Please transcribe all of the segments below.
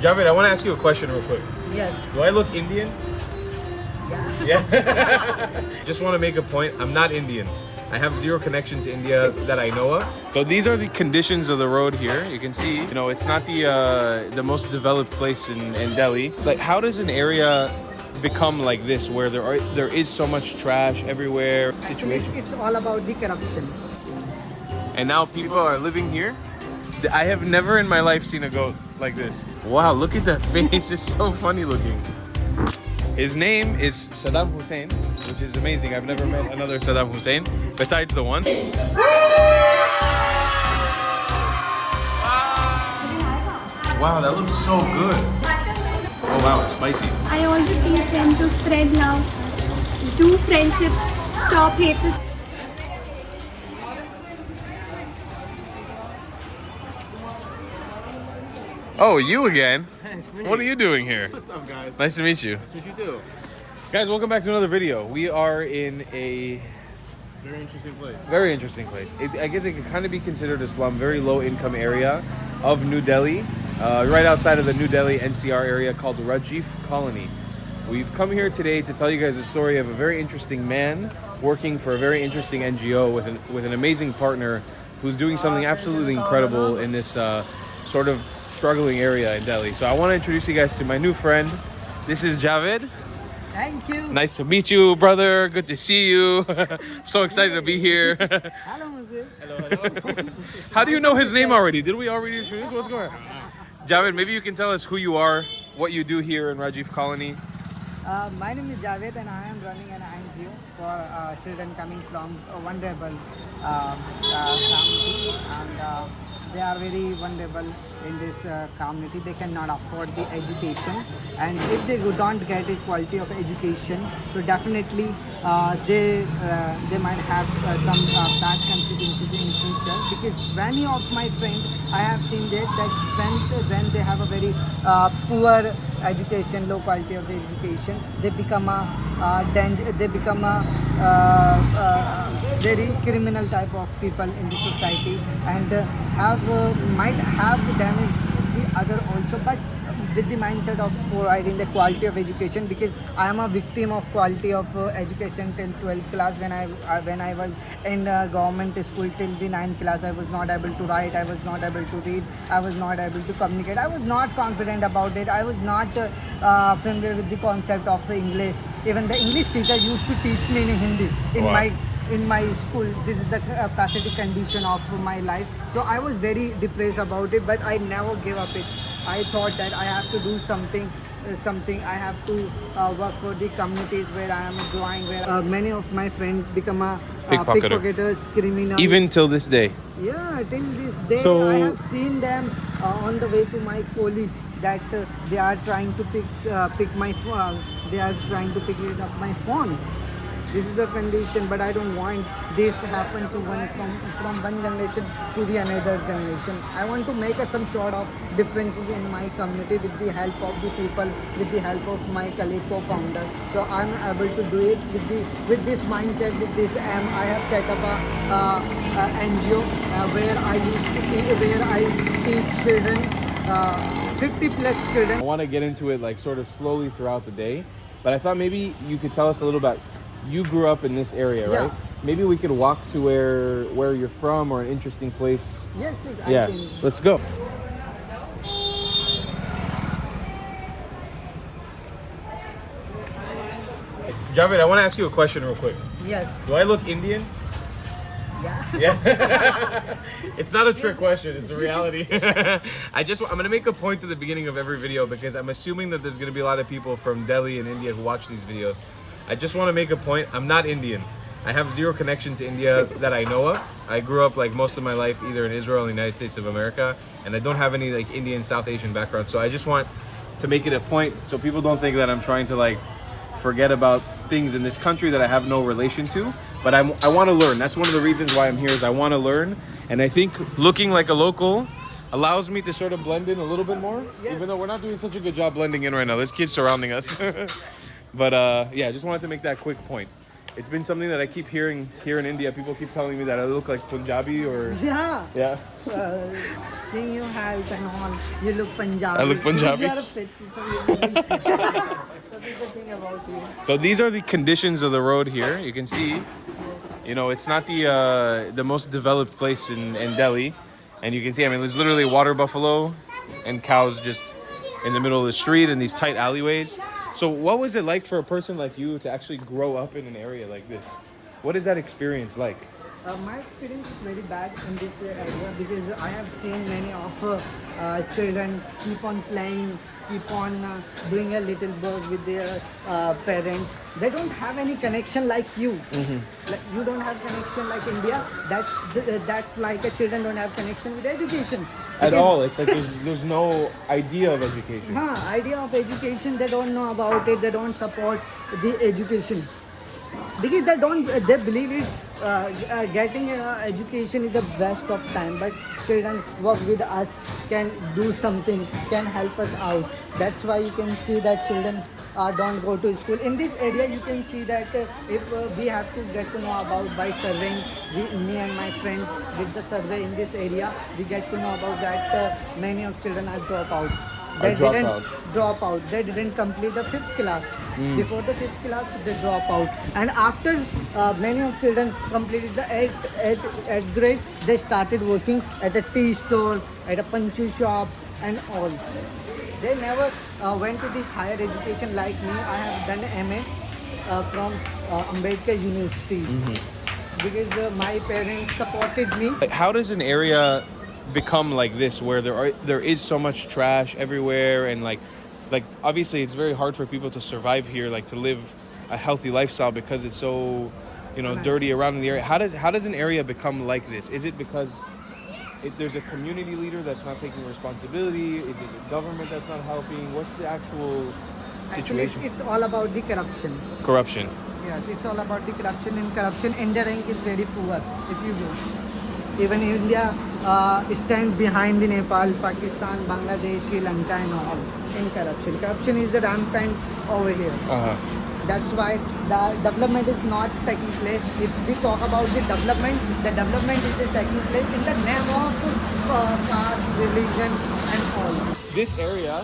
Javed, I want to ask you a question real quick. Yes. Do I look Indian? Yeah. Yeah. Just want to make a point. I'm not Indian. I have zero connection to India that I know of. So these are the conditions of the road here. You can see, you know, it's not the most developed place in Delhi. Like, how does an area become like this, where there is so much trash everywhere? Situation. It's all about the corruption. And now people are living here. I have never in my life seen a goat like this. Wow, look at that face. It's so funny looking. His name is Saddam Hussein, which is amazing. I've never met another Saddam Hussein besides the one. Wow, that looks so good. Oh wow, it's spicy. I always teach them to spread love, do friendships, stop hatred. Oh, you again? It's me. What are you doing here? What's up, guys? Nice to meet you. Nice to meet you too. Guys, welcome back to another video. We are in a Very interesting place. very interesting place. I guess it could kind of be considered a slum, very low income area of New Delhi, right outside of the New Delhi NCR area called Rajiv Colony. We've come here today to tell you guys a story of a very interesting man working for a very interesting NGO with an amazing partner who's doing something absolutely incredible in this sort of struggling area in Delhi. So I want to introduce you guys to my new friend. This is Javed. Thank you. Nice to meet you, brother. Good to see you. So excited to be here. Hello, Muzir. Hello. How do you know his name already? Did we already introduce? What's going on? Javed, maybe you can tell us who you are, what you do here in Rajiv Colony. My name is Javed and I am running an NGO for children coming from vulnerable community, and they are very vulnerable in this community. They cannot afford the education, and if they don't get a quality of education, so definitely they might have some bad consequences in future. Because many of my friends, I have seen that when they have a very poor education, low quality of education, they become a very criminal type of people in the society, and might have damaged the other also, but with the mindset of providing the quality of education. Because I am a victim of quality of education till 12th class. When I was in government school till the 9th class, I was not able to write, I was not able to read, I was not able to communicate, I was not confident about it, I was not familiar with the concept of English. Even the English teacher used to teach me in Hindi in my school. This is the pathetic condition of my life. So I was very depressed about it, but I never gave up it. I thought that I have to do something. I have to work for the communities where I am going, where many of my friends become pickpocketers, criminals. Even till this day. Yeah, till this day. So, I have seen them on the way to my college, that they are trying to pick my phone. They are trying to pick it up my phone. This is the condition, but I don't want this happen to from one generation to the another generation. I want to make some sort of differences in my community with the help of the people, with the help of my colleague co-founder. So I'm able to do it with this mindset, with this aim. I have set up a NGO where I teach children, 50 plus children. I want to get into it like sort of slowly throughout the day, but I thought maybe you could tell us a little about. You grew up in this area, right? Yeah. Maybe we could walk to where you're from, or an interesting place. Yes, Yeah, let's go. Javed, I want to ask you a question real quick. Yes. Do I look Indian? Yeah. Yeah. It's not a trick question, it's a reality. I'm gonna make a point at the beginning of every video, because I'm assuming that there's gonna be a lot of people from Delhi and India who watch these videos. I just want to make a point. I'm not Indian. I have zero connection to India that I know of. I grew up like most of my life either in Israel or the United States of America, and I don't have any like Indian, South Asian background. So I just want to make it a point so people don't think that I'm trying to like forget about things in this country that I have no relation to. But I want to learn. That's one of the reasons why I'm here, is I want to learn. And I think looking like a local allows me to sort of blend in a little bit more, even though we're not doing such a good job blending in right now. There's kids surrounding us. But yeah, I just wanted to make that quick point. It's been something that I keep hearing here in India. People keep telling me that I look like Punjabi or Yeah. yeah. Seeing your health and all, you look Punjabi. I look Punjabi? You are a fit people. So people think about you. So these are the conditions of the road here. You can see, you know, it's not the most developed place in Delhi, and you can see. I mean, there's literally water buffalo and cows just in the middle of the street in these tight alleyways. So what was it like for a person like you to actually grow up in an area like this? What is that experience like? My experience is very bad in this area because I have seen many of children keep on playing, keep on doing a little work with their parents. They don't have any connection like you. Like, you don't have connection like India. That's like a children don't have connection with education. At Because- all? It's like there's no idea of education. Idea of education, they don't know about it. They don't support the education because they believe it. Getting education is the best of time, but children work with us, can do something, can help us out. That's why you can see that children don't go to school. In this area, you can see that if we have to get to know about by surveying, me and my friend did the survey in this area, we get to know about that many of children are drop out. They drop didn't out. drop out. They didn't complete the 5th class. Before the 5th class, they drop out. And after many of children completed the 8th grade, they started working at a tea store, at a panchu shop, and all. They never went to the higher education like me. I have done MA from Ambedkar University because my parents supported me. Like, how does an area become like this where there is so much trash everywhere and like obviously it's very hard for people to survive here, like to live a healthy lifestyle because it's so, you know, dirty around in the area. How does an area become like this? Is it because there's a community leader that's not taking responsibility? Is it the government that's not helping? What's the actual situation? Actually, it's all about the corruption. Corruption. Yes, it's all about the corruption. In corruption, India rank is very poor. If you go, even India stands behind the Nepal, Pakistan, Bangladesh, Sri Lanka, and all in corruption. Corruption is the rampant over here. That's why the development is not taking place. If we talk about the development is taking place in the name of caste, religion, and all. This area,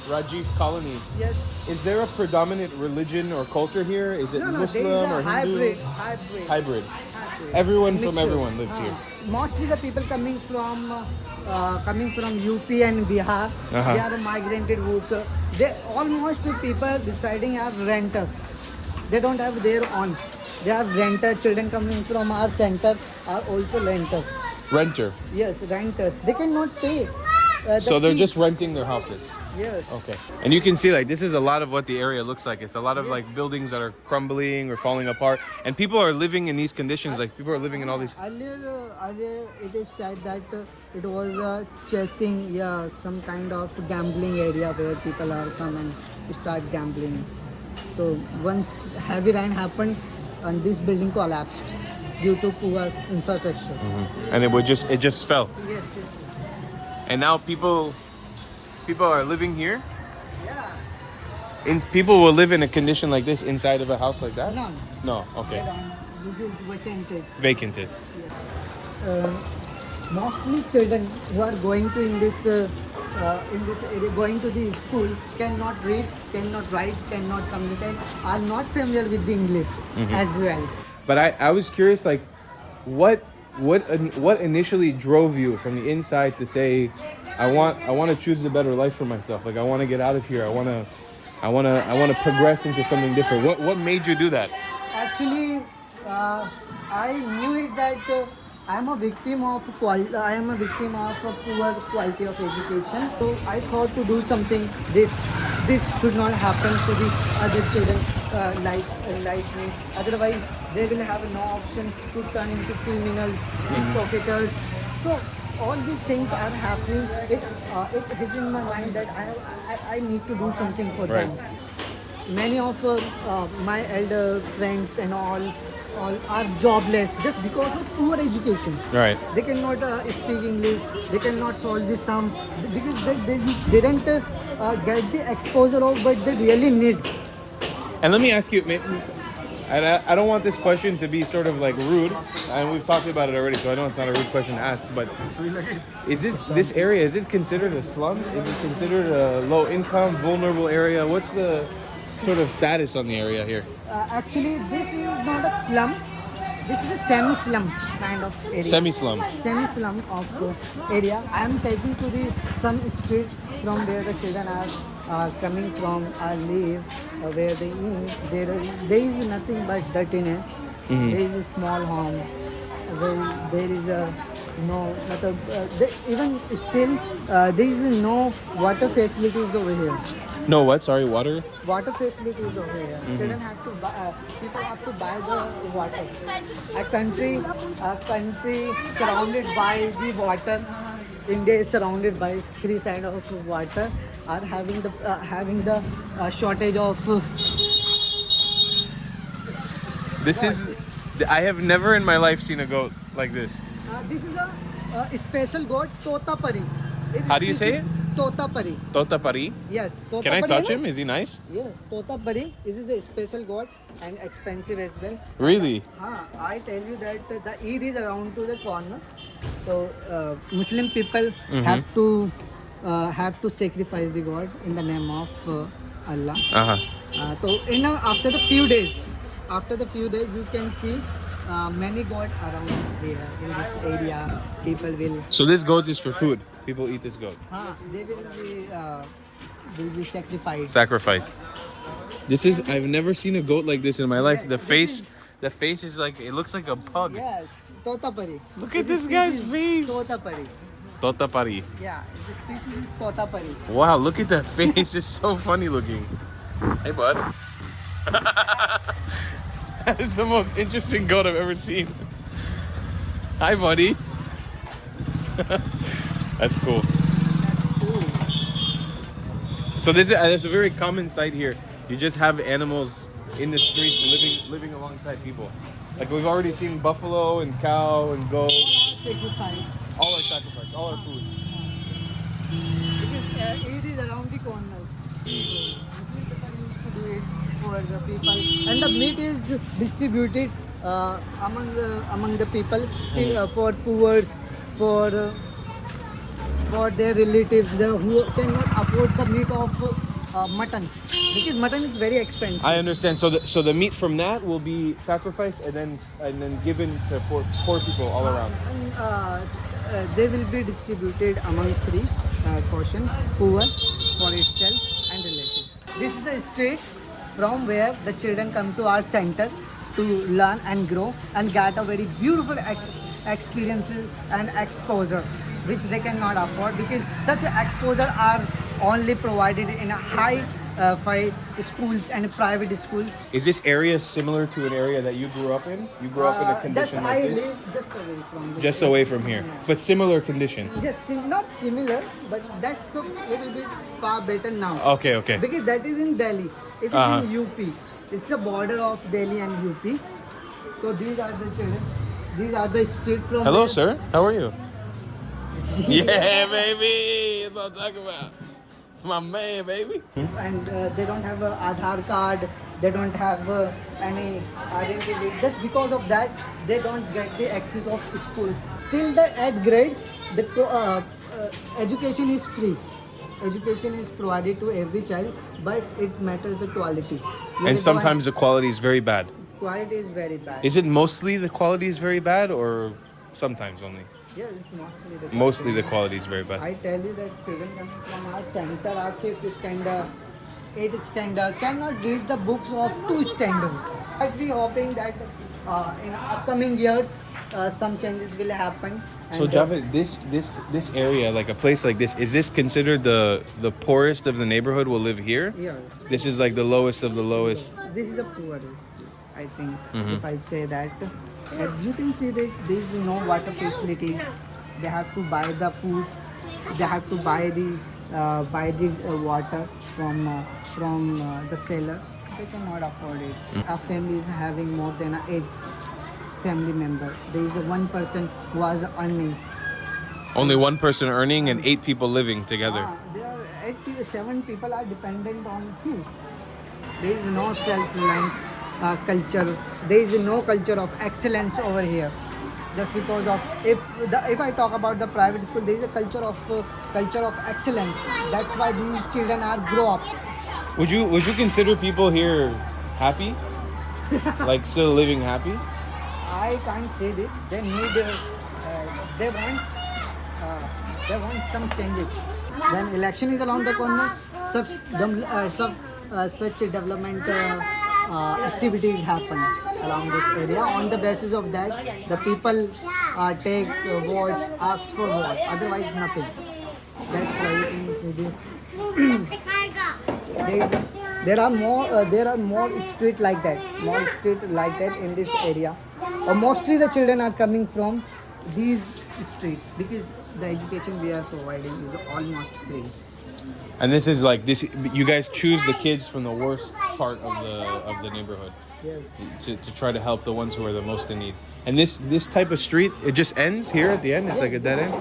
Rajiv Colony, Yes. is there a predominant religion or culture here? Is it No, Muslim there is or a Hindu? hybrid. Hybrid. Everyone from Mixture. everyone lives here. Mostly the people coming from UP and Bihar, they are migrated worker. They almost people deciding are renter. They don't have their own. They are renter. Children coming from our center are also renters. Renter. Yes, renters. They cannot pay. So they're fee. just renting their houses. Yes. Okay. And you can see like this is a lot of what the area looks like. It's a lot of like buildings that are crumbling or falling apart. And people are living in these conditions. Like people are living in all these. Earlier, it is said that it was chasing, some kind of gambling area where people are come and start gambling. So once heavy rain happened, and this building collapsed due to poor infrastructure. And it just fell. Yes. And now people are living here. Yeah. People will live in a condition like this inside of a house like that? No. No. Okay. This is vacated. Vacanted. Mostly children who are going to in this area, going to the school, cannot read, cannot write, cannot communicate, are not familiar with the English as well. But I was curious, like, what initially drove you from the inside to say, I want to choose a better life for myself. Like, I want to get out of here. I want to progress into something different. What made you do that? Actually, I knew it that I am a victim of a poor quality of education. So I thought to do something. This should not happen to the other children like me. Otherwise, they will have no option to turn into criminals, pickpocketers. So all these things are happening. It hit in my mind that I need to do something for them. Many of my elder friends and all are jobless just because of poor education. Right. They cannot speak English. They cannot solve the sum because they didn't get the exposure of what they really need. And let me ask you, I don't want this question to be sort of like rude, and we've talked about it already, so I know it's not a rude question to ask. But is this area, is it considered a slum? Is it considered a low income, vulnerable area? What's the sort of status on the area here? Actually, this is not a slum. This is a semi-slum kind of area. Semi-slum. Semi-slum of area. I am taking to the some street from where the children are coming from, live, where they eat. There is nothing but dirtiness. There is a small home. There is a no, not a, even still there is no water facilities over here. No, what? Sorry, water? Water facilities over here. Children have to buy, people have to buy the water. A country surrounded by the water. India is surrounded by three sides of water. Are having the shortage of. This is. I have never in my life seen a goat like this. This is a special goat, Totapari. How do you say it? Totapari. Totapari. Yes. Totapari. Can I touch him? Is he nice? Yes, Totapari. This is a special goat and expensive as well. Really? I tell you that the Eid is around to the corner, so Muslim people have to sacrifice the god in the name of Allah. So after the few days, you can see many goats around here in this area. People will. So this goat is for food. People eat this goat. They will be sacrificed. Sacrifice. I've never seen a goat like this in my life. Yeah, The face is like, it looks like a pug. Yes, Totapari. Look at this guy's face. Totapari. Totapari. Yeah, the species is Totapari. Wow, look at that face. It's so funny looking. Hey, bud. That is the most interesting goat I've ever seen. Hi, buddy. That's cool. So this is a very common sight here. You just have animals in the streets living alongside people. Like we've already seen buffalo and cow and goat. Sacrifice. All our sacrifice, all our food. Because it is around the corner. Muslim people used to do it for the people, and the meat is distributed among the people for poor, for their relatives who cannot afford the meat of mutton, because mutton is very expensive. I understand. So the meat from that will be sacrificed and then given to poor people all around. They will be distributed among three portions: poor, for itself, and relatives. This is the street from where the children come to our center to learn and grow and get a very beautiful experiences and exposure, which they cannot afford, because such exposure are only provided in a high-fi schools and private schools. Is this area similar to an area that you grew up in? You grew up in a condition like I this? live just away from this. Just away from here, but similar condition. Yes, not similar, but that's a little bit far better now. Okay. Because that is in Delhi. It is in UP. It's the border of Delhi and UP. So these are the children. These are the street from. Hello, where- sir. How are you? Yeah, baby. That's what I'm talking about. It's my man, baby. And they don't have an Aadhaar card. They don't have any identity. Just because of that, they don't get the access of school. Till the 8th grade, the education is free. Education is provided to every child, but it matters the quality. And sometimes the quality is very bad. Quality is very bad. Is it mostly the quality is very bad, or sometimes only? Yeah, it's mostly the Mostly the quality is very bad. I tell you that children coming from our center, our 5th standard, 8th standard, cannot read the books of 2 standard. But we hoping that in upcoming years, some changes will happen. So Javed, this area, like a place like this, is this considered the poorest of the neighborhood will live here? Yeah. This is like the lowest of the lowest. This is the poorest, I think, if I say that. As you can see that there is no water facilities. They have to buy the food. They have to buy the water from the seller. They cannot afford it. Our family is having more than 8 family member. There is one person who was earning. Only one person earning and 8 people living together. There are 7 people are dependent on him. There is no self-reliant culture. There is no culture of excellence over here. Just because of if I talk about the private school, there is a culture of excellence. That's why these children are grow up. Would you consider people here happy? Like still living happy? I can't say this. They need, they want, they want some changes. When election is around the corner, such development activities happen around this area. On the basis of that, the people take votes, ask for vote. Otherwise, nothing. That's why you can see this. There are more street like that, small street like that in this area. Mostly the children are coming from these streets because the education we are providing is almost free. And this is like this. You guys choose the kids from the worst part of the neighborhood Yes. to try to help the ones who are the most in need. And this type of street, it just ends here at the end. It's like a dead end.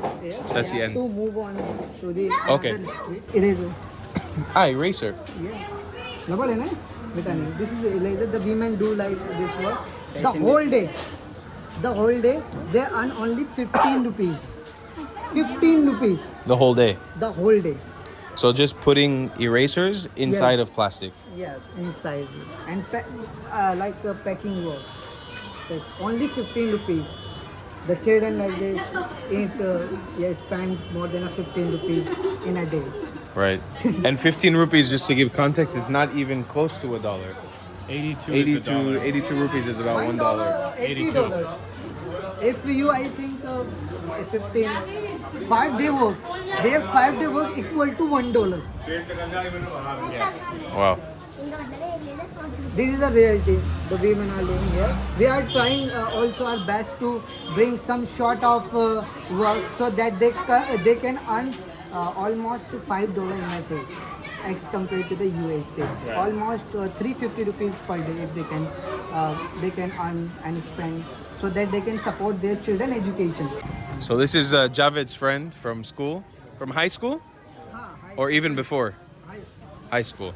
That's the end. To move on to the Okay. another street. It is. Eraser. Yeah. Double है ना? बेटा नहीं. This is eraser. The women do like this work. The whole day. The whole day they earn only 15 rupees. 15 rupees. The whole day. The whole day. So just putting erasers inside of plastic. Yes, inside. And like packing work. Like only 15 rupees. The children like this spend more than 15 rupees in a day. Right. And 15 rupees, just to give context, is not even close to $1. 82 is a dollar. 82 rupees is about $1. $80. If you, I think, 15, 5-day work, their 5-day work equal to $1. Wow. This is the reality. The women are living here. We are trying also our best to bring some sort of work so that they can earn almost $5 in a day, as compared to the USA. Right. Almost 350 rupees per day if they can earn and spend, so that they can support their children education. So this is Javed's friend from school, from high school, or even before high school.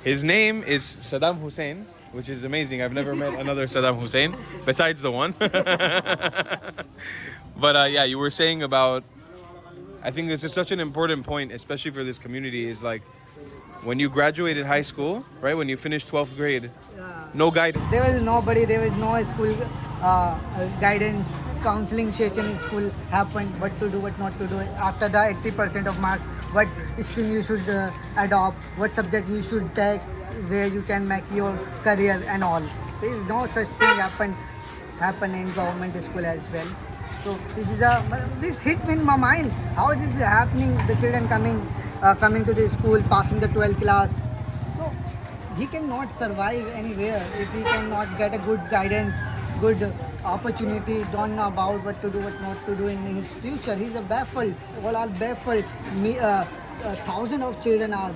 His name is Saddam Hussein, which is amazing. I've never met another Saddam Hussein besides the one. But yeah, you were saying about, I think this is such an important point, especially for this community, is like when you graduated high school, right? When you finished 12th grade, no guidance. There was nobody, there was no school guidance, counseling session in school happened, what to do, what not to do. After the 80% of marks, what stream you should adopt, what subject you should take, where you can make your career and all. There is no such thing happen in government school as well. So this hit me in my mind. How this is happening? The children coming to the school, passing the 12th class. So he cannot survive anywhere if he cannot get a good guidance, good opportunity, don't know about what to do, what not to do in his future. He's baffled. All are baffled. Thousands of children are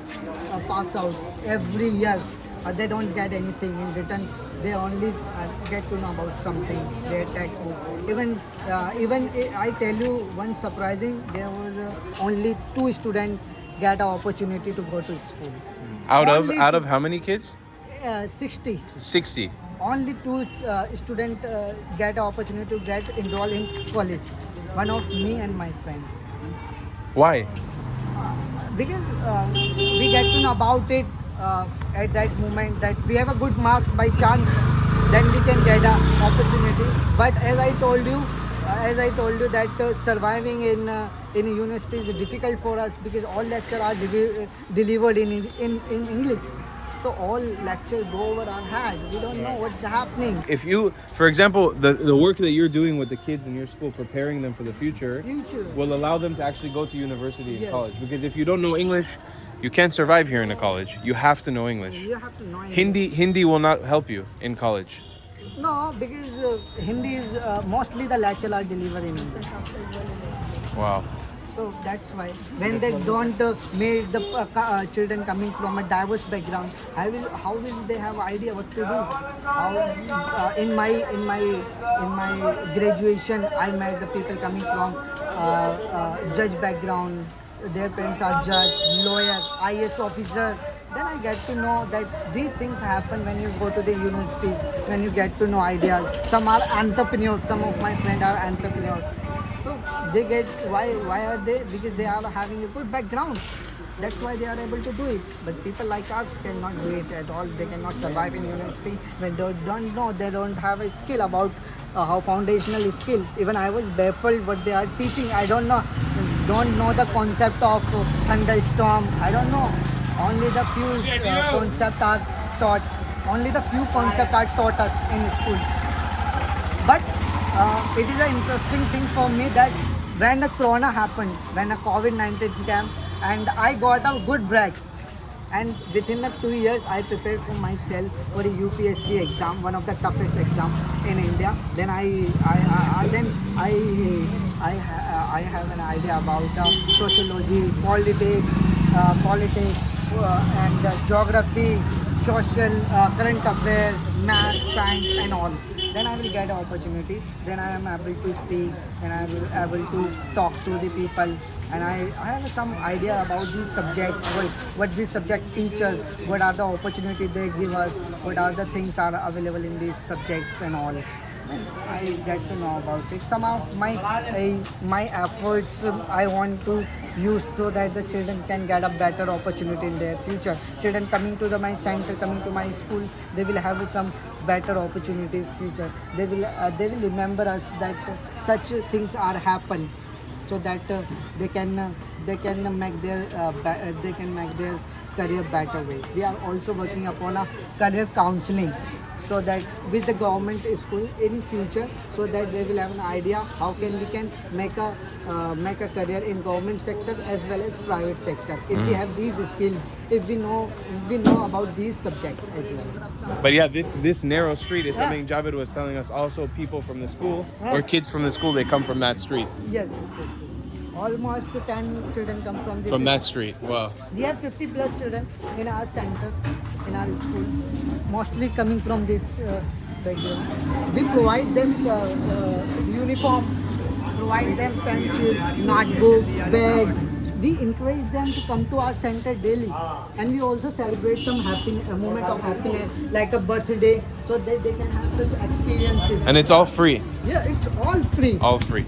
passed out every year. They don't get anything in return. They only get to know about something, their textbook. Even I tell you one surprising, there was only 2 students get an opportunity to go to school. Out of how many kids? 60. 60. Only 2 students get an opportunity to get enrolled in college. One of me and my friend. Why? Because we get to know about it at that moment, that we have a good marks by chance, then we can get an opportunity. But as I told you that surviving in university is difficult for us, because all lectures are delivered in English. So all lectures go over our head. We don't know what's happening. If you, for example, the work that you're doing with the kids in your school, preparing them for the future, will allow them to actually go to university and Yes. college. Because if you don't know English, you can't survive here in a college. You have to know English. You have to know English. Hindi will not help you in college. No, because Hindi is mostly the lectures are delivered in English. Wow. So that's why when they don't make the children coming from a diverse background, how will they have idea what to do? How in my graduation, I met the people coming from judge background. Their parents are judge, lawyer, IAS officer, then I get to know that these things happen when you go to the university, when you get to know ideas. Some are entrepreneurs, some of my friends are entrepreneurs. So they get, why are they? Because they are having a good background. That's why they are able to do it. But people like us cannot do it at all. They cannot survive in university when they don't know, they don't have a skill about how foundational skills. Even I was baffled what they are teaching. I don't know the concept of thunderstorm. I don't know. Only the few concepts are taught. Only the few concepts are taught us in school. But it is an interesting thing for me that when the corona happened, when the COVID-19 came, and I got a good break. And within the 2 years, I prepared for myself for a UPSC exam, one of the toughest exam in India. Then I have an idea about sociology, politics, and geography, social, current affairs, math, science, and all. Then I will get an opportunity. Then I am able to speak, and I will able to talk to the people. And I have some idea about this subject, what this subject teaches, what are the opportunities they give us, what are the things are available in these subjects and all. And I get to know about it. Some of my efforts I want to use so that the children can get a better opportunity in their future. Children coming to my center, coming to my school, they will have some better opportunity in future. They will remember us that such things are happen, so that they can make their career better way. We are also working upon a career counseling, so that with the government school in future, so that they will have an idea how we can make a career in government sector as well as private sector. If we have these skills, if we know about these subjects as well. But yeah, this narrow street is something Javed was telling us. Also, people from the school or kids from the school, they come from that street. Yes. Almost 10 children come from this. From that street. Wow. We have 50 plus children in our center, in our school, mostly coming from this background. We provide them uniform, provide them pencils, notebooks, bags. We encourage them to come to our center daily, and we also celebrate some a moment of happiness, like a birthday, so that they can have such experiences. And it's all free. Yeah, it's all free. All free.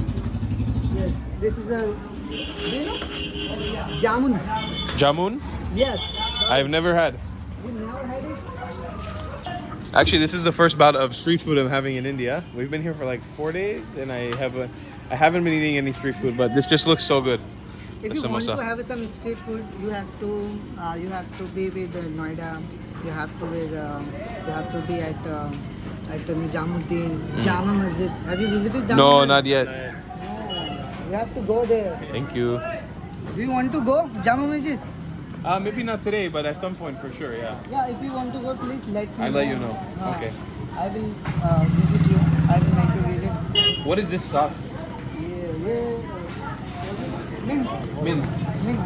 Yes, this is a, do you know, jamun. Jamun? Yes. I've never had. You never had it? Actually, this is the first bout of street food I'm having in India. We've been here for like 4 days, and I haven't been eating any street food, but this just looks so good. If you want to have some street food, you have to be with Noida. You have to be at Nizamuddin, Jama Masjid. Have you visited Jama? No, Masjid? not yet. No, you have to go there. Thank you. Do you want to go Jama Masjid? Maybe not today, but at some point for sure, yeah. Yeah, if you want to go, please let me know. I'll let you know. Okay. I will visit you. I will make you visit. What is this sauce? Mint. Mint. Mint.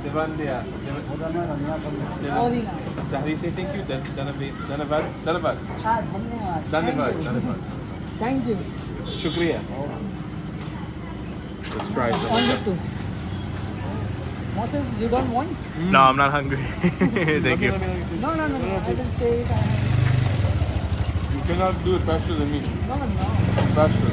Devandia. Odina. How do you say thank you? Dhanavad. Dhanyavad. Thank you. Shukriya. Let's try some. Only two. Moses, you don't want? No, I'm not hungry. Thank you. No. I will pay it. You cannot do it faster than me. No. Faster.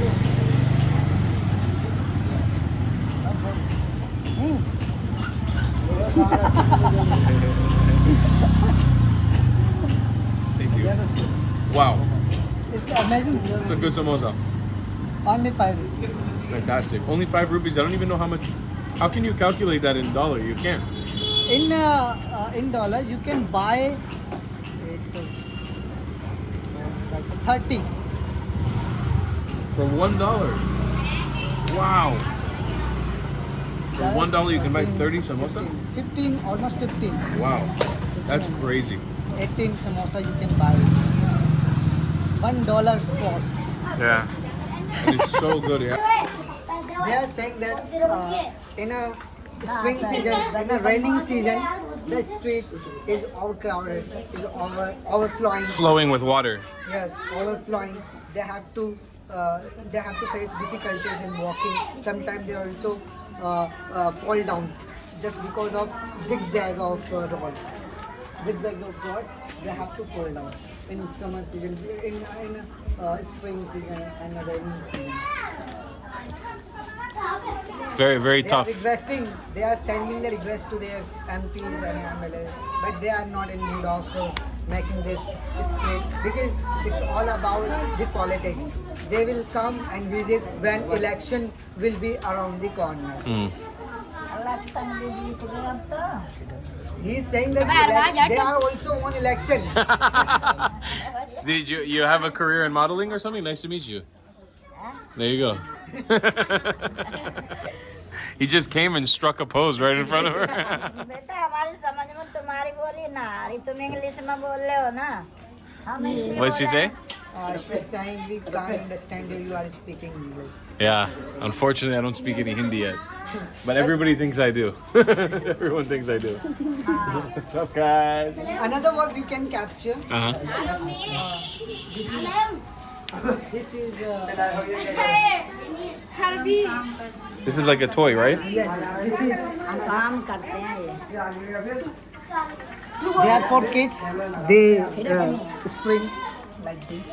Thank you. Wow. It's amazing. It's a good samosa. Only 5 rupees. Fantastic. Only 5 rupees. I don't even know how much. How can you calculate that in dollar? You can't. In dollar, you can buy 30. For $1. Wow. For $1 you can buy 30 samosa? 15, almost 15. Wow. That's crazy. 18 samosa you can buy. $1 cost. Yeah. And it's so good, yeah. They are saying that in a spring season, in a raining season, the street is overcrowded, is overflowing. Flowing with water. Yes, overflowing. They have to face difficulties in walking. Sometimes they also fall down just because of zigzag of rod. Zigzag of rod, they have to fall down in summer season, in spring season and rainy season. Very, very They tough. are requesting, they are sending the request to their MPs and MLAs, but they are not in mood of making this straight because it's all about the politics. They will come and visit when election will be around the corner. He's saying that they are also on election. Did you have a career in modeling or something? Nice to meet you. There you go. He just came and struck a pose right in front of her. बेटा हमारी समझ में तुम्हारी बोली ना अरे तुम English में बोल रहे हो ना हम Hindi What did she say? She's saying we can't understand you, you are speaking English. Yeah, unfortunately, I don't speak any Hindi yet. But everybody thinks I do. Everyone thinks I do. What's up, guys? Another word you can capture. Uh-huh. This is This is like a toy, right? yes, this is another. काम करते हैं ये They are for kids. They spring like this.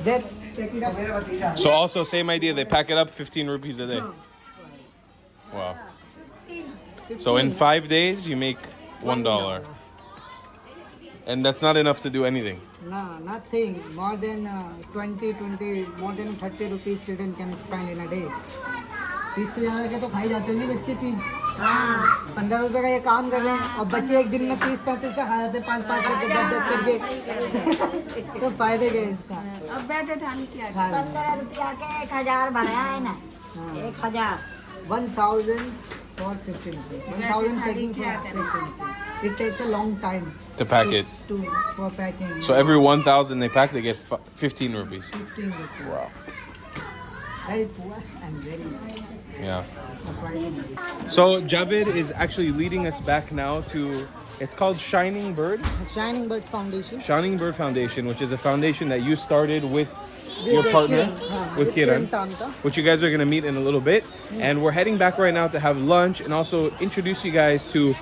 They take it up. So also same idea. They pack it up, 15 rupees a day. Wow. So in 5 days you make $1, and that's not enough to do anything. No, nothing. More than 20, more than 30 rupees children can spend in a day. 30 से ज़्यादा के तो खाई जाते होंगे बच्चे चीज 15 रुपए का ये काम कर रहे हैं और बच्चे एक दिन में 30-35 का खा जाते हैं 5-5 करके 10-10 करके तो फायदे क्या है इसका अब बैठे ठानी क्या खा लेंगे। 15 रुपया के 1000 भराया है ना 1000 1000 for 15 rupees. 1000 packing for 15 rupees. It takes a long time To pack it. for packing. So every 1,000 they pack, they get 15 rupees. 15 rupees. Wow. Very poor and very Yeah. surprising. So Javed is actually leading us back now to, it's called Shining Bird. Shining Birds Foundation. Shining Bird Foundation, which is a foundation that you started with your With partner, Kiran. with With Kiran, Kiran Tamta. which you guys are going to meet in a little bit. And we're heading back right now to have lunch and also introduce you guys to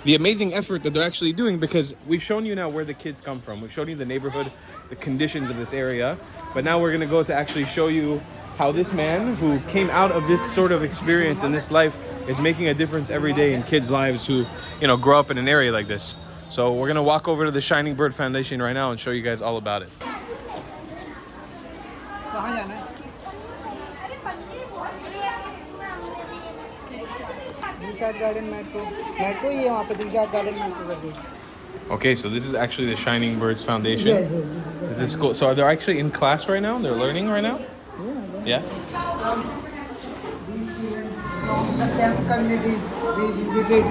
the amazing effort that they're actually doing, because we've shown you now where the kids come from. We've shown you the neighborhood, the conditions of this area. But now we're going to go to actually show you how this man who came out of this sort of experience in this life is making a difference every day in kids' lives who, you know, grow up in an area like this. So we're going to walk over to the Shining Bird Foundation right now and show you guys all about it. कहाँ जाना है? Dilshad garden metro ही है वहाँ पे Dilshad garden metro करके. Okay, so this is actually the Shining Birds Foundation. Yes, yes, this is the This is cool. So they're actually in class right now? They're learning right now? Yeah? from the same communities we visited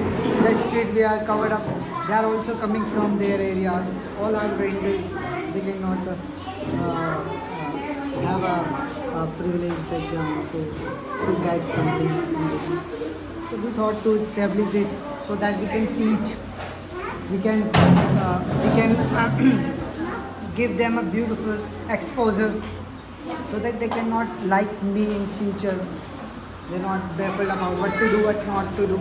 the street we are covered up. They are also coming from their areas. All are vendors. They cannot have a privileged background to guide something. So we thought to establish this so that we can teach. We can give them a beautiful exposure so that they cannot like me in future. They're not baffled about what to do, what not to do.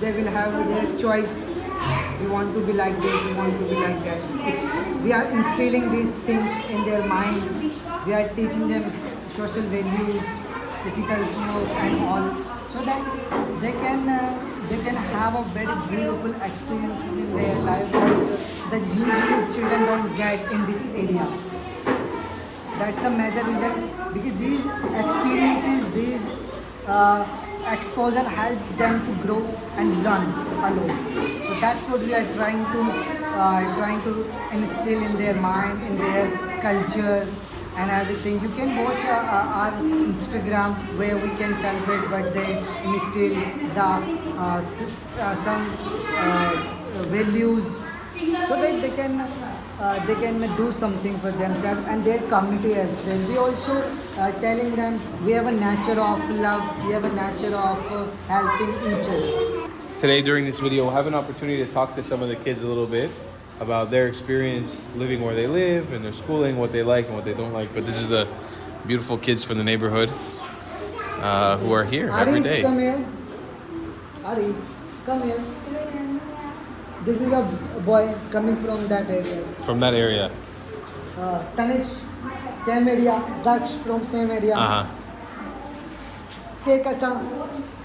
They will have their choice. We want to be like this, we want to be like that. We are instilling these things in their mind. We are teaching them social values, ethical smoke and all, so that they can have a very beautiful experiences in their life that usually children don't get in this area. That's the major reason, because these experiences, these exposure help them to grow and learn alone. So that's what we are trying to instill in their mind, in their culture and everything. You can watch our Instagram where we can celebrate birthday, instill some values so that they can do something for themselves and their community as well. We also telling them we have a nature of love, we have a nature of helping each other. Today during this video, we'll have an opportunity to talk to some of the kids a little bit about their experience living where they live and their schooling, what they like and what they don't like. But this is the beautiful kids from the neighborhood. who are here every Aris, day. come here. Aris, come here. This is a boy coming from that area. From that area. Tanish, same area. Daksh from same area. Uh-huh. Kekasa,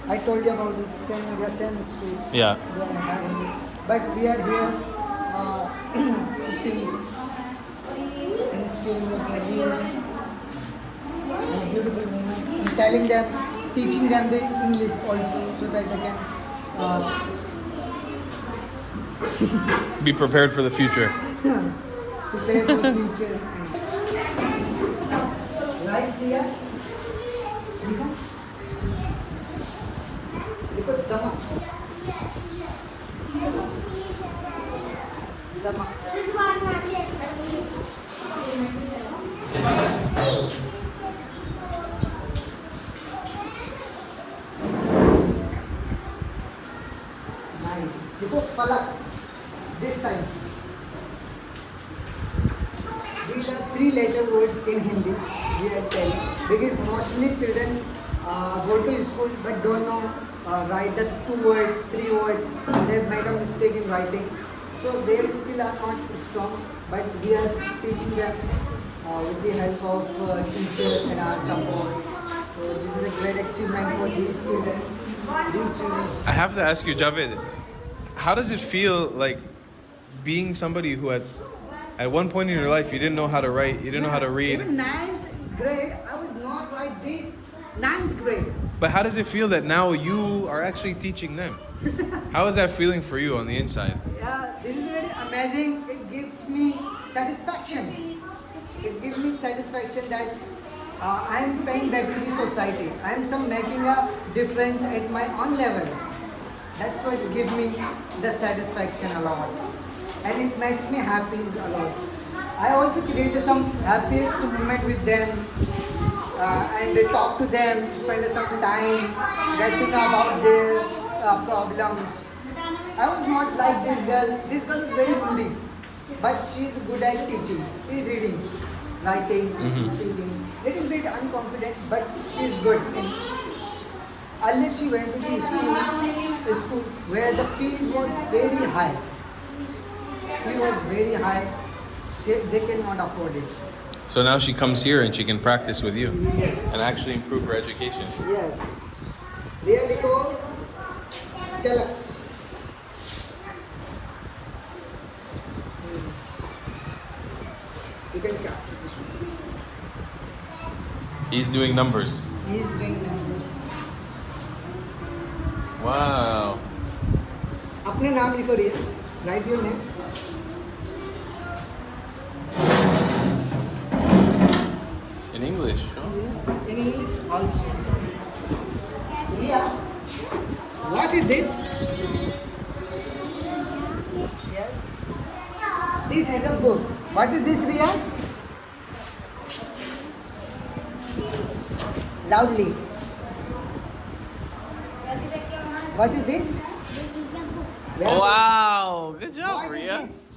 I told you about it. Same area, same street. Yeah. They are having it. But we are here to teach, instilling the values and beautiful women, and telling them, teaching them the English also, so that they can Be prepared for the future. prepare for the future. Right here, देखो, देखो दमा, दमा. Nice. देखो पलक. This side. These are 3-letter words in Hindi. We are telling because mostly children go to school but don't know write the 2 words, 3 words. They make a mistake in writing. So their skill are not strong. But we are teaching them with the help of teachers and our support. So this is a great achievement for these children. I have to ask you, Javed, how does it feel like being somebody who at one point in your life you didn't know how to write, you didn't know how to read, Even 9th grade, I was not like this. 9th grade. but how does it feel that now you are actually teaching them? How is that feeling for you on the inside? Yeah, this is very amazing. It gives me satisfaction. It gives me satisfaction that I am paying back to the society. I am making a difference at my own level. That's what gives me the satisfaction a lot. And it makes me happy a lot. I also created some happiest moment with them and talk to them, spend some time, get to know about their problems. I was not like this girl. This girl is very moody, but she is good at teaching. She is reading, writing, speaking. Little bit unconfident, but she is good. Unless she went to the school where the fees was very high. Fee was very high. They cannot afford it. So now she comes here and she can practice with you Yes. and actually improve her education. Yes. Really cool. Chala. You can capture this one. He's doing numbers. He is doing numbers. Wow. अपने नाम लिखो रिया. Write your name. In English, huh? In English also. Ria, what is this? Yes. This is a book. What is this, Ria? Loudly. What is this? Very Wow. Good job, What is Ria. this?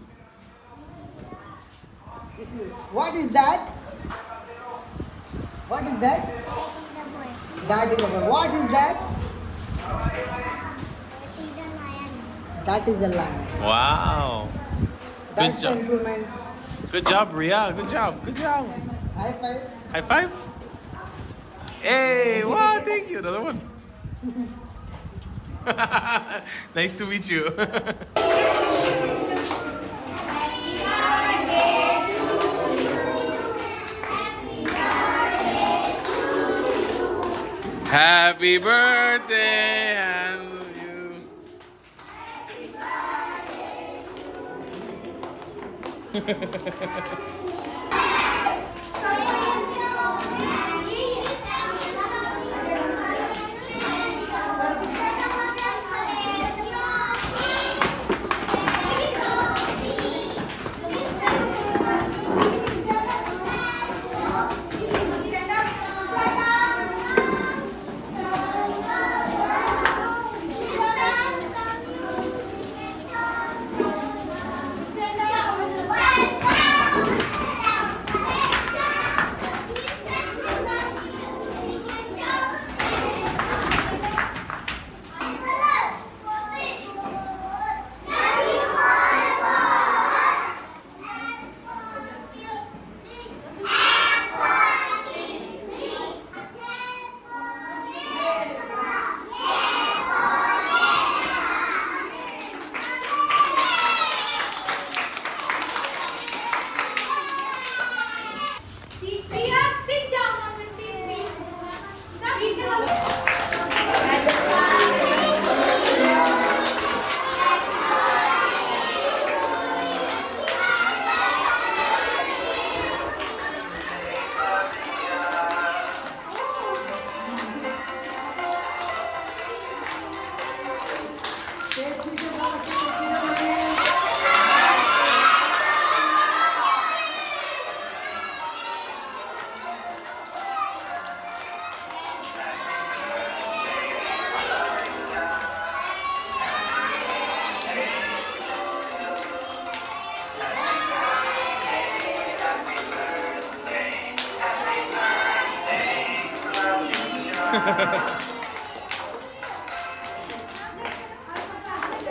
This is, what is that? What is that? That is a bird. What is that? That is a lion. Wow. That's job. the improvement. Good job, Ria. Good job. Good job. High five. High five. Hey, wow, thank you. Another one. Nice to meet you. Happy birthday and you.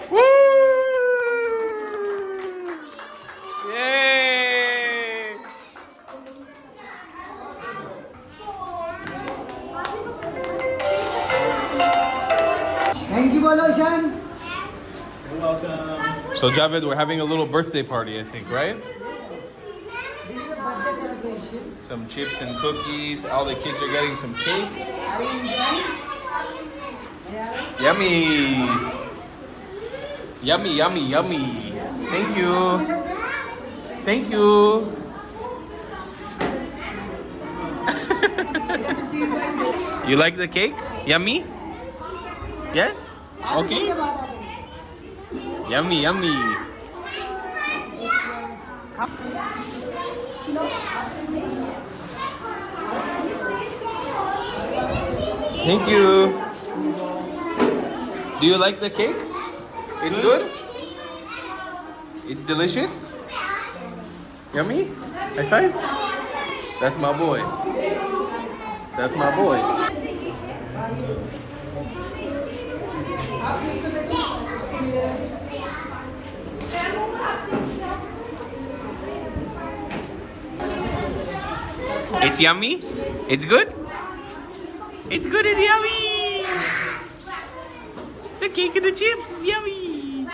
Woo! Yay! Thank you, Bolo Ishan. So Javed, we're having a little birthday party, I think, right? This is a birthday celebration. Some chips and cookies. All the kids are getting some cake. Are you enjoying? Yeah. Yummy! Yummy, yummy, yummy. Thank you. Thank you. You like the cake? Yummy? Yes? Okay. Yummy, yummy. Thank you. Do you like the cake? It's good? It's delicious? Yummy? High five? That's my boy. That's my boy. It's yummy? It's good? It's good and yummy! The cake and the chips is yummy!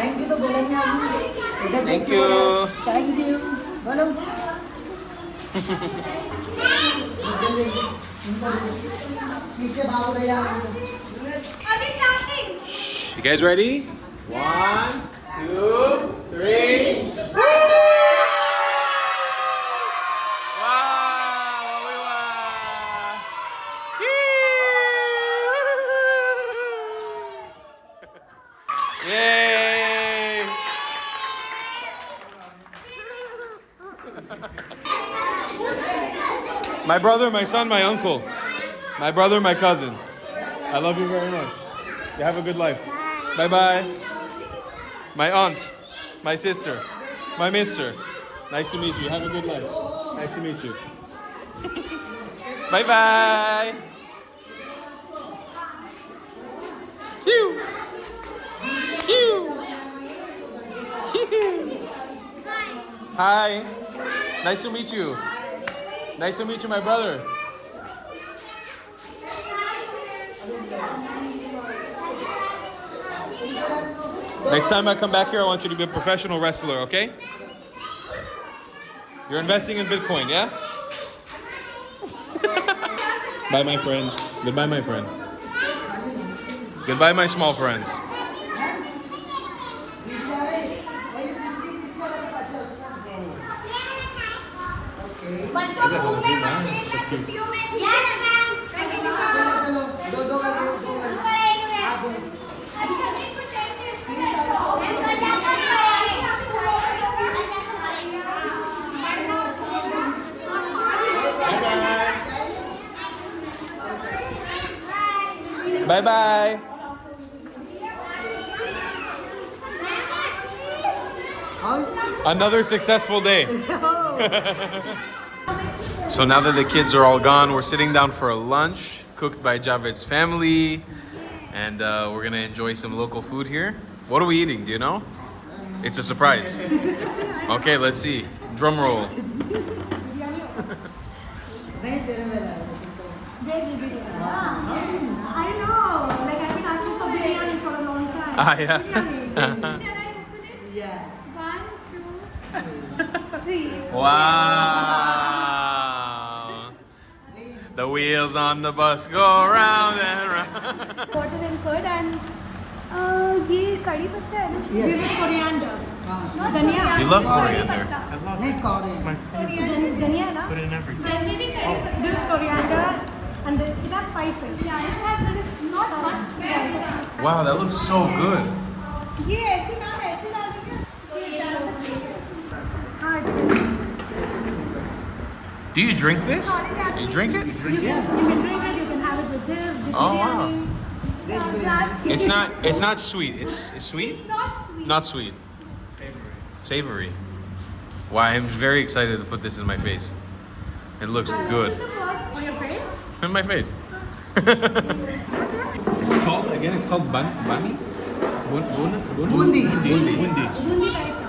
Thank you to बोलेंगे आप Thank you. Thank you. बोलो. पीछे भाग रहे हैं. You guys ready? 1, 2, 3. Yay! My brother, my son, my uncle. My brother, my cousin. I love you very much. You have a good life. Bye bye. My aunt, my sister, my mister. Nice to meet you. Have a good life. Nice to meet you. Bye bye. Phew. Phew. Phew. Hi. Nice to meet you. Nice to meet you, my brother. Next time I come back here, I want you to be a professional wrestler, okay? You're investing in Bitcoin, yeah? Bye, my friend. Goodbye, my friend. Goodbye, my small friends. Bye-bye. Another successful day. So now that the kids are all gone, we're sitting down for a lunch cooked by Javed's family, and we're gonna enjoy some local food here. What are we eating? Do you know? It's a surprise. Okay, let's see. Drum roll. I know. Like I've been asking for biryani for a long time. Ah, yeah. Yes. 1, 2, 3. Wow. The wheels on the bus go round and round. Water and curd and ये कड़ी पत्ता है ना? Yes. This is coriander. हाँ. धनिया. You love coriander. I love नहीं it. कौन It's my है? favorite. धनिया ना? Put it in everything. This is coriander, and it has spices. Yeah, it has, but it's not much. Wow, that looks so good. ये ऐसे नाम ऐसे डाल देंगे तो ये डाल सकते हैं Do you drink this? You drink it? You can drink it, you can have it with this, with Oh, wow. biryani. It's not sweet. It's sweet? It's not sweet. Not sweet. Savory. Wow, I'm very excited to put this in my face. It looks good. This is the first. For your face? In my face. It's called bani? Bundi. Bundi. Bundi raita.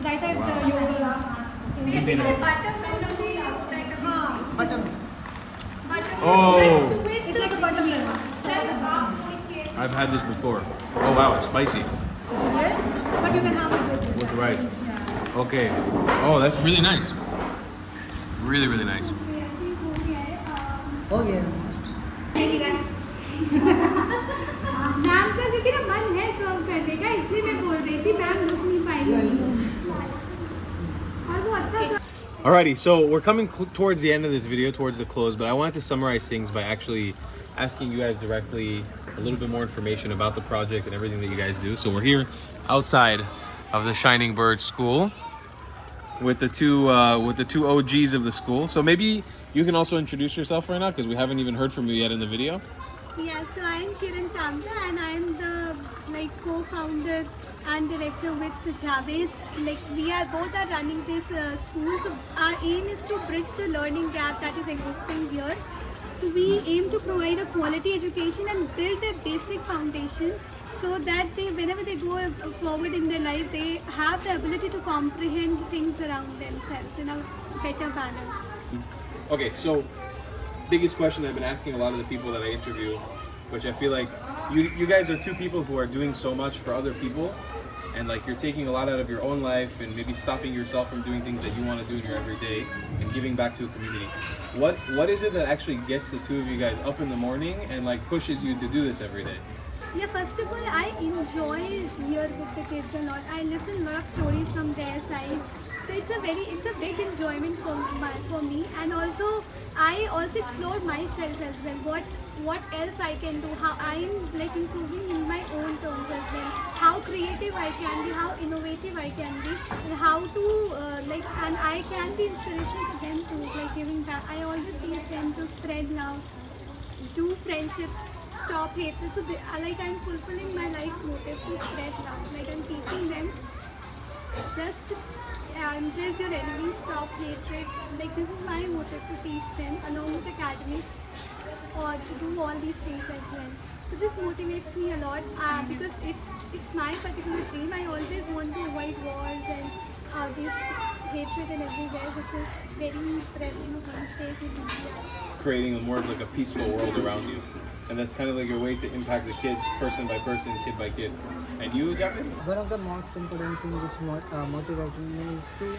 Raita is the yogurt. Basically, buttermilk भी like a Butter. Oh. Next to it, It's like a buttermilk. I've had this before. Oh wow, it's spicy But you can have it with with rice. Okay. Oh, that's really nice. Really, really nice. हो गया. Ma'am का क्योंकि ना मन है सर्व करने का इसलिए मैं बोल रही थी मैम रुक नहीं पाएंगी और वो अच्छा Alrighty, so we're coming towards the end of this video, towards the close, but I wanted to summarize things by actually asking you guys directly a little bit more information about the project and everything that you guys do. So we're here outside of the Shining Bird School with the two OGs of the school. So maybe you can also introduce yourself right now because we haven't even heard from you yet in the video. Yeah, so I'm Kiran Tamta and I'm the co-founder and director with Javed. We are both running this school. So our aim is to bridge the learning gap that is existing here. So we aim to provide a quality education and build a basic foundation so that whenever they go forward in their life, they have the ability to comprehend things around themselves in a better manner. Okay, so biggest question I've been asking a lot of the people that I interview, which I feel like you guys are two people who are doing so much for other people, and you're taking a lot out of your own life and maybe stopping yourself from doing things that you want to do in your everyday and giving back to the community. What is it that actually gets the two of you guys up in the morning and pushes you to do this every day? Yeah, first of all, I enjoy here with the kids a lot. I listen a lot of stories from their side. So it's a big enjoyment for me, and also I also explore myself as well. What else I can do? How I'm improving in my own terms as well. How creative I can be, how innovative I can be, and how to and I can be inspiration for them too. Giving back. I always teach them to spread love, do friendships, stop hatred. So I'm fulfilling my life motive to spread love. I'm teaching them just embrace your enemies, stop hatred. This is my motive to teach them along with academics or to do all these things as well. So this motivates me a lot because it's my particular dream. I always want to avoid wars and this hatred and everywhere, which is very prevalent these days in India. Creating more of a peaceful world around you. And that's kind of your way to impact the kids person by person, kid by kid. And you, Javed? One of the most important things which motivates me is to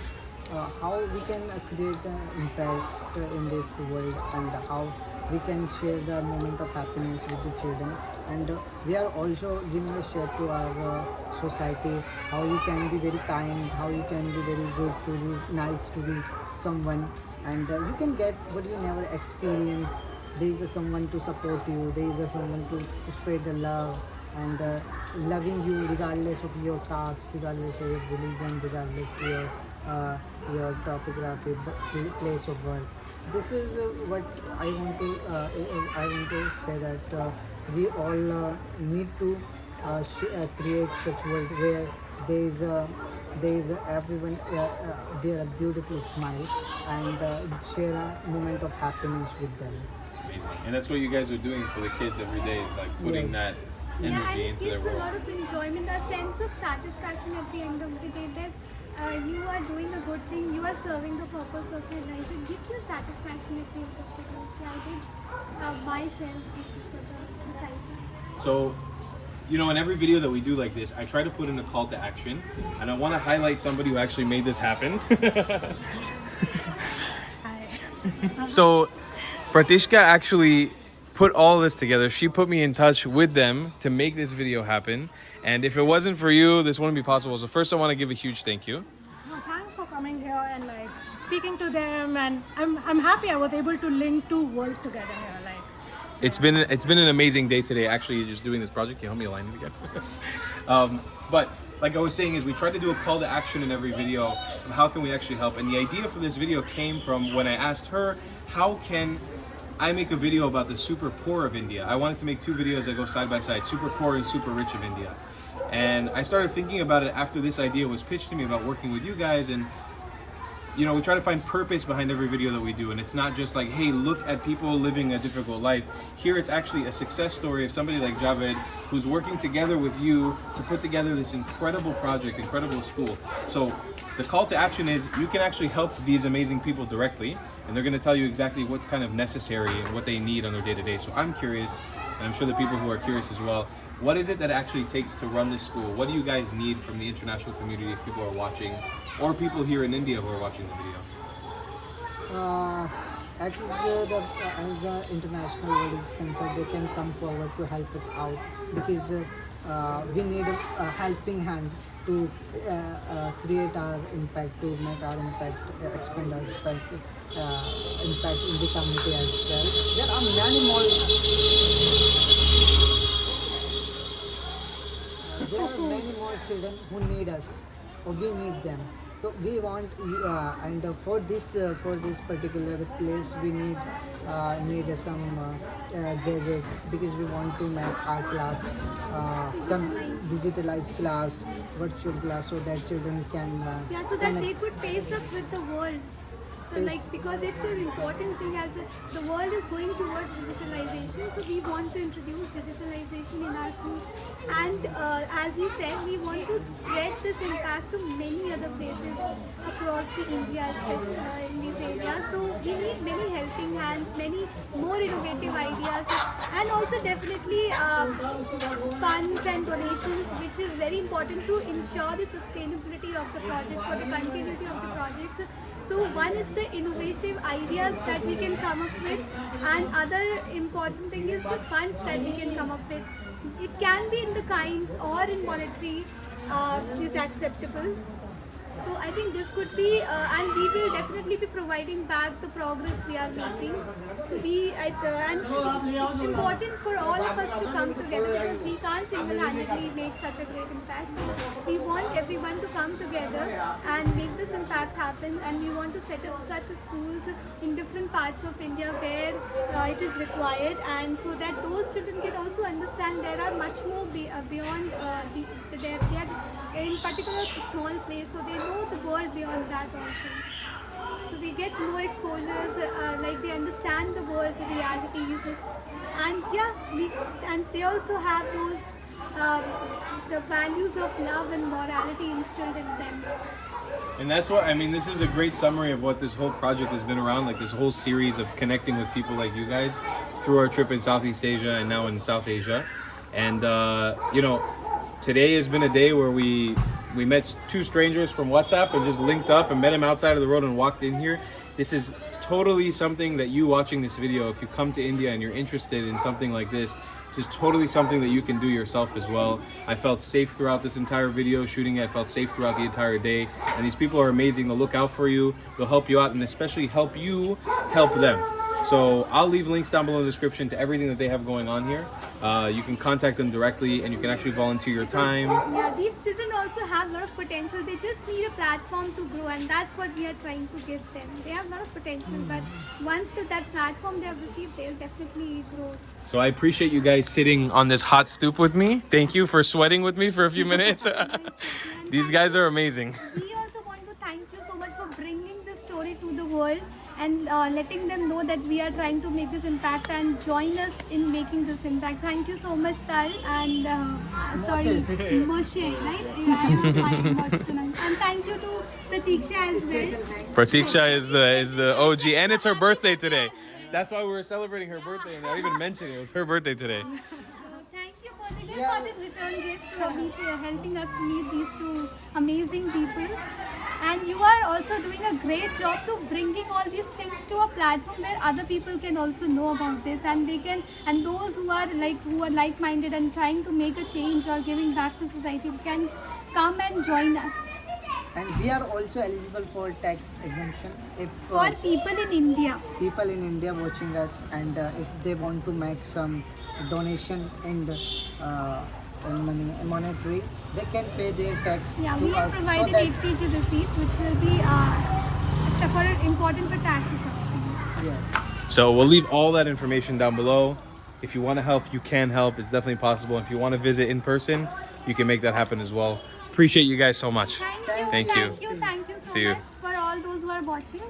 how we can create an impact in this world and how we can share the moment of happiness with the children. And we are also giving a share to our society, how you can be very kind, how you can be very good to be nice to be someone, and you can get what you never experience. There is someone to support you, there is someone to spread the love and loving you regardless of your caste, regardless of your religion, regardless of your topography, place of birth. This is what I want to say, that we all need to create such world where there is everyone wear a beautiful smile and share a moment of happiness with them. Amazing. And that's what you guys are doing for the kids every day, is putting that energy into their It's a world. lot of enjoyment, a sense of satisfaction at the end of the day. You are doing a good thing, you are serving the purpose of your life. It gives you satisfaction at the end of the day. So I did my share of this for the society. So, in every video that we do like this, I try to put in a call to action, and I want to highlight somebody who actually made this happen. So, Pratishka actually put all this together. She put me in touch with them to make this video happen. And if it wasn't for you, this wouldn't be possible. So first I want to give a huge thank you. Thanks for coming here and speaking to them, and I'm happy I was able to link two worlds together here. it's been an amazing day today. Actually, just doing this project. Can you help me align it again? But like I was saying, is we try to do a call to action in every video of how can we actually help. And the idea for this video came from when I asked her, how can I make a video about the super poor of India? I wanted to make 2 videos that go side by side, super poor and super rich of India. And I started thinking about it after this idea was pitched to me about working with you guys. And you know, we try to find purpose behind every video that we do, and it's not just like, hey, look at people living a difficult life. Here it's actually a success story of somebody like Javed who's working together with you to put together this incredible project, incredible school. So the call to action is you can actually help these amazing people directly, and they're going to tell you exactly what's kind of necessary and what they need on their day-to-day. So I'm curious, and I'm sure the people who are curious as well, what is it that actually takes to run this school? What do you guys need from the international community if people are watching, or people here in India who are watching the video? As the international world is concerned, they can come forward to help us out, because we need a helping hand to create our impact, to make our impact, expand our impact in the community as well. There are many more. There are many more children who need us, or we need them. So we want, and for this particular place, we need some gadget, because we want to make our class digitalized class, virtual class, so that children can Yeah, so that they could pace up with the world. So because it's an important thing, the world is going towards digitalization, so we want to introduce digitalization in our schools. And as you said, we want to spread this impact to many other places across the India, especially in these areas. So we need many helping hands, many more innovative ideas, and also definitely funds and donations, which is very important to ensure the sustainability of the project, for the continuity of the projects. So one is the innovative ideas that we can come up with, and other important thing is the funds that we can come up with. It can be in the kinds or in monetary is acceptable. So I think this could be, and we will definitely be providing back the progress we are making. So and it's important for all of us to come together, because we can't single-handedly make such a great impact. So we want everyone to come together and make this impact happen, and we want to set up such schools in different parts of India where it is required, and so that those children can also understand there are much more beyond they are in particular small place, so they know the world beyond that also. So they get more exposures, like they understand the world, the realities, and and they also have those the values of love and morality instilled in them. And that's what, I mean, this is a great summary of what this whole project has been around, like this whole series of connecting with people like you guys through our trip in Southeast Asia and now in South Asia. And, you know, today has been a day where we met 2 strangers from WhatsApp and just linked up and met them outside of the road and walked in here. This is totally something that you watching this video, if you come to India and you're interested in something like this is totally something that you can do yourself as well. I felt safe throughout this entire video shooting it. I felt safe throughout the entire day. And these people are amazing. They'll look out for you. They'll help you out, and especially help you help them. So I'll leave links down below in the description to everything that they have going on here. You can contact them directly, and you can actually volunteer your time. Yeah, these children also have a lot of potential. They just need a platform to grow, and that's what we are trying to give them. They have a lot of potential, but once that platform they have received, they'll definitely grow. So I appreciate you guys sitting on this hot stoop with me. Thank you for sweating with me for a few minutes. These guys are amazing. We also want to thank you so much for bringing this story to the world and letting them know that we are trying to make this impact and join us in making this impact. Thank you so much, Tal, and Moshe, right? Yeah, I don't know how to pronounce. And thank you to Pratiksha as well. Pratiksha is the OG, and it's her birthday today. That's why we were celebrating her birthday, and I even mentioned it was her birthday today. Thank you, Positive, for this return gift helping us to meet these 2 amazing people. And you are also doing a great job to bringing all these things to a platform where other people can also know about this, and they can, and those who are like-minded and trying to make a change or giving back to society can come and join us. And we are also eligible for tax exemption if For people in India. people in India watching us, and if they want to make some donation in the monetary, they can pay their tax Yeah, to we have us, so provided that 8 kg receipt, which will be important for tax deduction. yes. So we'll leave all that information down below. If you want to help, you can help. It's definitely possible. If you want to visit in person, you can make that happen as well. Appreciate you guys so much. Thank you. Thank you. Thank you so See you. much for all those who are watching.